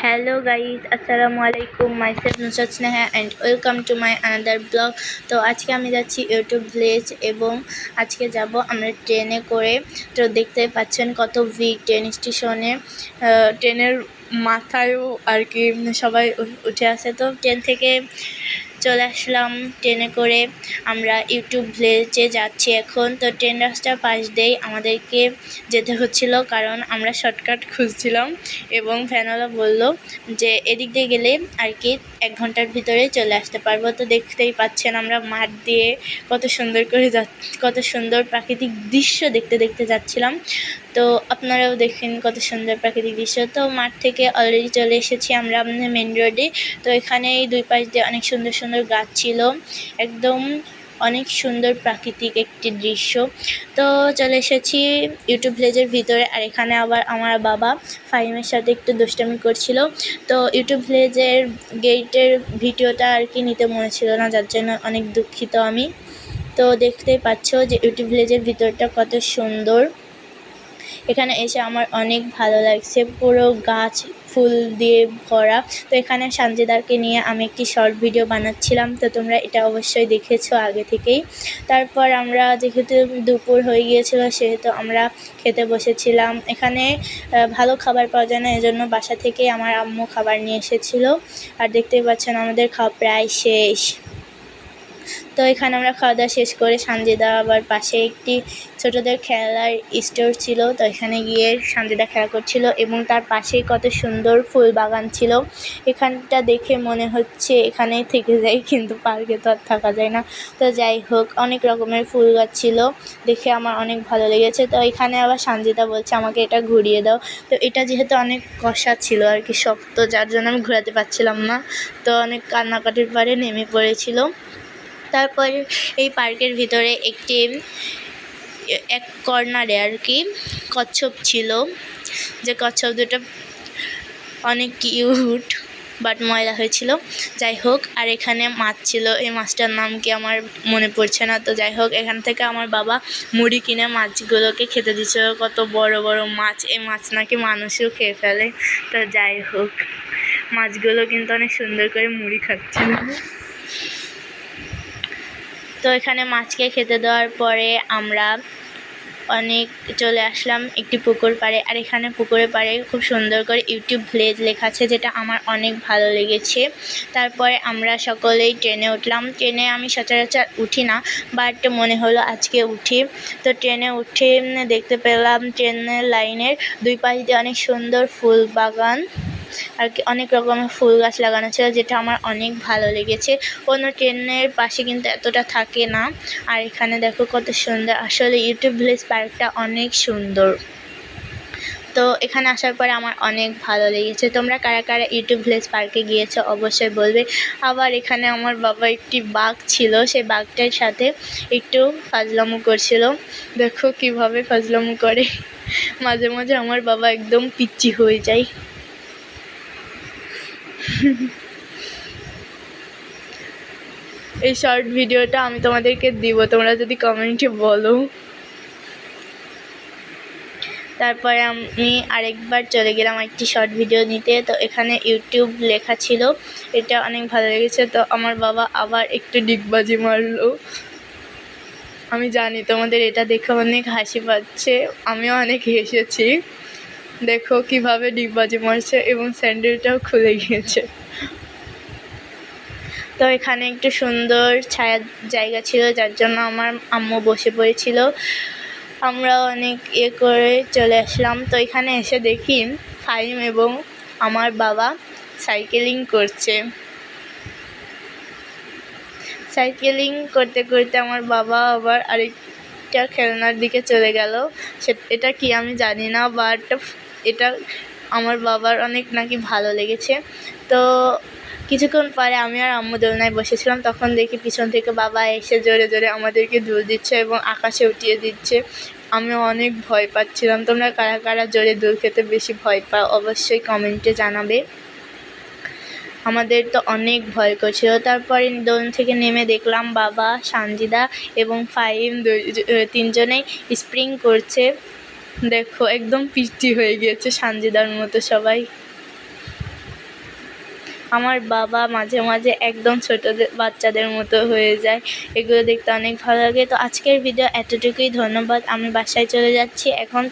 Hello guys अस्सलामु आलैकुम myself Nusrat Sneha and welcome to my another vlog. तो आज के आमी जाচ্ছি ইউটিউব ভিলেজ এবং আজকে যাব আমরা ট্রেনে করে। তো দেখতে পাচ্ছেন কত ভিড় ট্রেন স্টেশনে, ট্রেনের মাথায়ও আর কি সবাই উঠে আসে। তো ট্রেন থেকে চলে আসলাম ট্রেনে করে, আমরা ইউটিউব ভিলেজে যাচ্ছি এখন। তো ট্রেন রাস্তার পাশ দিয়েই আমাদেরকে যেতে হচ্ছিল, কারণ আমরা শর্টকাট খুঁজছিলাম এবং ভ্যানওয়ালা বলল যে এদিক দিয়ে গেলে আর কি 1 ঘন্টার ভিতরে চলে আসতে পারবো। তো দেখতেই পাচ্ছেন আমরা মাঠ দিয়ে কত সুন্দর করে কত সুন্দর প্রাকৃতিক দৃশ্য দেখতে দেখতে যাচ্ছিলাম। তো আপনারাও দেখেন কত সুন্দর প্রাকৃতিক দৃশ্য। তো মাঠ থেকে অলরেডি চলে এসেছি আমরা মেন রোডে। তো এখানে এই দুই পাশ দিয়ে অনেক সুন্দর সুন্দর গাছ ছিল, একদম অনেক সুন্দর প্রাকৃতিক একটি দৃশ্য। তো চলে এসেছি ইউটিউব ভিলেজের ভিতরে, আর এখানে আবার আমার বাবা ফাহিমের সাথে একটু দুষ্টামি করছিল। তো ইউটিউব ভিলেজের গেটের ভিডিওটা আর কি নিতে মনে ছিল না, যার জন্য অনেক দুঃখিত আমি। তো দেখতেই পাচ্ছ যে ইউটিউব ভিলেজের ভিতরটা কত সুন্দর। এখানে এসে আমার অনেক ভালো লাগছে, পুরো গাছ ফুল দিয়ে ভরা। তো এখানে সানজিদাকে নিয়ে আমি একটি শর্ট ভিডিও বানাচ্ছিলাম, তো তোমরা এটা অবশ্যই দেখেছো আগে থেকেই। তারপর আমরা যেহেতু দুপুর হয়ে গিয়েছিল সেহেতু আমরা খেতে বসেছিলাম। এখানে ভালো খাবার পাওয়া যায় না, এজন্য বাসা থেকে আমার আম্মু খাবার নিয়ে এসেছিলো। আর দেখতেই পাচ্ছেন আমাদের খাওয়া প্রায় শেষ। তো এখানে আমরা খাওয়া দাওয়া শেষ করে সানজিদা আবার পাশে একটি ছোটদের খেলার স্টোর ছিল, তো এখানে গিয়ে সানজিদা খেলা করছিল এবং তার পাশেই কত সুন্দর ফুল বাগান ছিল। এখানটা দেখে মনে হচ্ছে এখানেই থেকে যাই, কিন্তু পার্কে তো আর থাকা যায় না। তো যাই হোক, অনেক রকমের ফুল গাছ ছিল, দেখে আমার অনেক ভালো লেগেছে। তো এখানে আবার সানজিদা বলছে আমাকে এটা ঘুরিয়ে দাও। তো এটা যেহেতু অনেক কষা ছিল আর কি, শক্ত, যার জন্য আমি ঘোরাতে পারছিলাম না। তো অনেক কান্নাকাটির পরে নেমে পড়েছিল। তারপর এই পার্কের ভিতরে এক কর্নারে আর কি কচ্ছপ ছিল, যে কচ্ছপ দুটো অনেক কিউট বাট ময়লা হয়েছিল। যাই হোক, আর এখানে মাছ ছিল, এই মাছটার নাম কি আমার মনে পড়ছে না। তো যাই হোক, এখান থেকে আমার বাবা মুড়ি কিনে মাছগুলোকে খেতে দিচ্ছিল, কত বড় বড় মাছ। এই মাছ নাকি মানুষও খেয়ে ফেলে। তো যাই হোক, মাছগুলো কিন্তু অনেক সুন্দর করে মুড়ি খাচ্ছিল। তো এখানে মাছকে খেতে দেওয়ার পরে আমরা অনেক চলে আসলাম একটি পুকুর পাড়ে। আর এখানে পুকুরের পাড়ে খুব সুন্দর করে ইউটিউব ভিলেজ লেখা আছে, যেটা আমার অনেক ভালো লেগেছে। তারপরে আমরা সকলেই ট্রেনে উঠলাম। ট্রেনে আমি সচরাচর উঠি না, বাট মনে হলো আজকে উঠি। তো ট্রেনে উঠে দেখতে পেলাম ট্রেনের লাইনের দুই পাশ দিয়ে অনেক সুন্দর ফুল বাগান আর কি, অনেক রকমের ফুল গাছ লাগানো ছিল, যেটা আমার অনেক ভালো লেগেছে। অন্য ট্রেনের পাশে কিন্তু এতটা থাকে না। আর এখানে দেখো কত সুন্দর, আসলে ইউটিউব ভিলেজ পার্কটা অনেক সুন্দর। তো এখানে আসার পরে আমার অনেক ভালো লেগেছে। তোমরা কারা কারা ইউটিউব ভিলেজ পার্কে গিয়েছো অবশ্যই বলবে। আবার এখানে আমার বাবা একটি বাঘ ছিল, সেই বাঘটার সাথে একটু ফাজলামো করছিল। দেখো কিভাবে ফাজলামো করে, মাঝে মাঝে আমার বাবা একদম পিচ্চি হয়ে যায়। এই শর্ট ভিডিওটা আমি তোমাদেরকে দিব, তোমরা যদি কমেন্টে বলো। তারপরে আমি আরেকবার চলে গেলাম একটি শর্ট ভিডিও নিতে। তো এখানে ইউটিউব লেখা ছিল, এটা অনেক ভালো লেগেছে। তো আমার বাবা আবার একটু ডিগবাজি মারলো। আমি জানি তোমাদের এটা দেখে অনেক হাসি পাচ্ছে, আমিও অনেক হেসেছি। দেখো কিভাবে ডিগবাজি মারছে এবং স্যান্ডেলটাও খুলে গিয়েছে। তো এখানে একটু সুন্দর ছায়ার জায়গা ছিল, যার জন্য আমার আম্মু বসে পড়েছিল। আমরা অনেক করে চলে আসলাম। তো এখানে এসে দেখি ফাহিম এবং আমার বাবা সাইকেলিং করছে। সাইকেলিং করতে করতে আমার বাবা আবার আরেকটা খেলনার দিকে চলে গেল। এটা কি আমি জানি না, বাট এটা আমার বাবার অনেক নাকি ভালো লেগেছে। তো কিছুক্ষণ পরে আমি আর আম্মু দোলনায় বসেছিলাম, তখন দেখি পিছন থেকে বাবা এসে জোরে জোরে আমাদেরকে দুল দিচ্ছে এবং আকাশে উঠিয়ে দিচ্ছে। আমি অনেক ভয় পাচ্ছিলাম। তোমরা কারা কারা জোরে দুল খেতে বেশি ভয় পাও অবশ্যই কমেন্টে জানাবে। আমাদের তো অনেক ভয় করছিল। তারপরে দোলন থেকে নেমে দেখলাম বাবা, সানজিদা এবং ফাহিম তিনজনেই স্প্রিং করছে। দেখো একদম পিচ্চি হয়ে গিয়েছে সানজিদার মতো সবাই। আমার বাবা মাঝে মাঝে একদম ছোটদের বাচ্চাদের মতো হয়ে যায়। এগুলো দেখতে অনেক ভালো লাগে। তো আজকের ভিডিও এতটুকুই। ধন্যবাদ। আমি বাসায় চলে যাচ্ছি এখন।